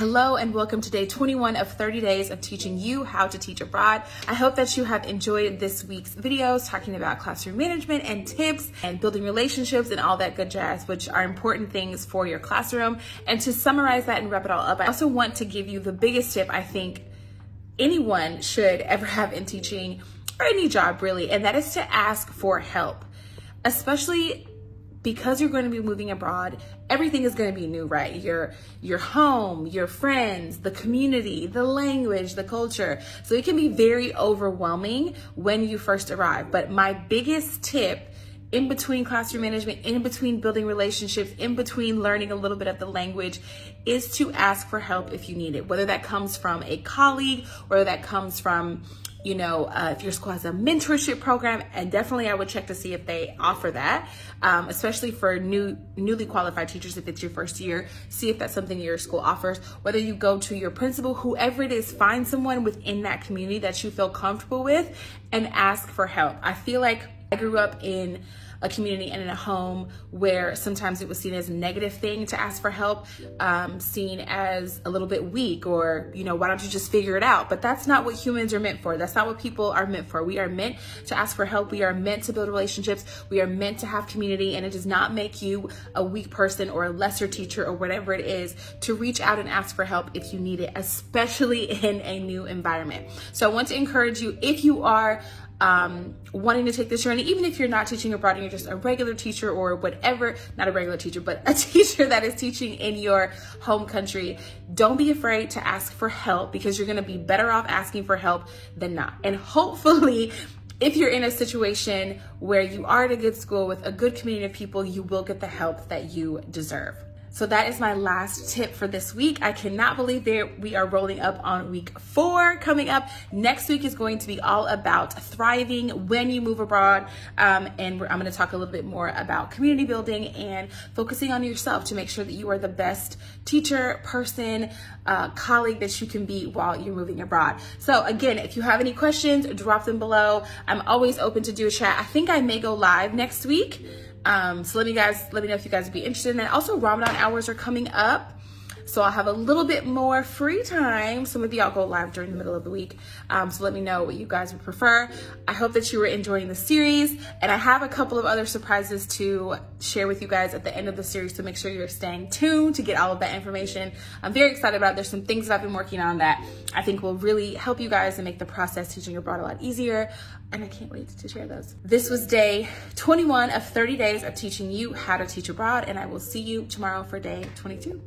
Hello and welcome to day 21 of 30 days of teaching you how to teach abroad. I hope that you have enjoyed this week's videos talking about classroom management and tips and building relationships and all that good jazz, which are important things for your classroom. And to summarize that and wrap it all up, I also want to give you the biggest tip I think anyone should ever have in teaching or any job really, and that is to ask for help, especially because you're going to be moving abroad. Everything is going to be new, right? Your home, your friends, the community, the language, the culture. So it can be very overwhelming when you first arrive. But my biggest tip in between classroom management, in between building relationships, in between learning a little bit of the language, is to ask for help if you need it. Whether that comes from a colleague, whether that comes from if your school has a mentorship program, and definitely I would check to see if they offer that, especially for newly qualified teachers. If it's your first year, see if that's something your school offers. Whether you go to your principal, whoever it is, find someone within that community that you feel comfortable with and ask for help. I feel like I grew up in a community and in a home where sometimes it was seen as a negative thing to ask for help, seen as a little bit weak, or, why don't you just figure it out? But that's not what humans are meant for. That's not what people are meant for. We are meant to ask for help. We are meant to build relationships. We are meant to have community, and it does not make you a weak person or a lesser teacher or whatever it is to reach out and ask for help if you need it, especially in a new environment. So I want to encourage you, if you are wanting to take this journey, even if you're not teaching abroad and you're just a regular teacher or whatever, not a regular teacher, but a teacher that is teaching in your home country, don't be afraid to ask for help, because you're going to be better off asking for help than not. And hopefully, if you're in a situation where you are at a good school with a good community of people, you will get the help that you deserve. So that is my last tip for this week. I cannot believe that we are rolling up on week 4 coming up. Next week is going to be all about thriving when you move abroad. And I'm going to talk a little bit more about community building and focusing on yourself to make sure that you are the best teacher, person, colleague that you can be while you're moving abroad. So again, if you have any questions, drop them below. I'm always open to do a chat. I think I may go live next week. So let me know if you guys would be interested in that. Also, Ramadan hours are coming up, so I'll have a little bit more free time. Some of y'all go live during the middle of the week. So let me know what you guys would prefer. I hope that you were enjoying the series, and I have a couple of other surprises to share with you guys at the end of the series, so make sure you're staying tuned to get all of that information. I'm very excited about it. There's some things that I've been working on that I think will really help you guys and make the process teaching abroad a lot easier, and I can't wait to share those. This was day 21 of 30 days of teaching you how to teach abroad, and I will see you tomorrow for day 22.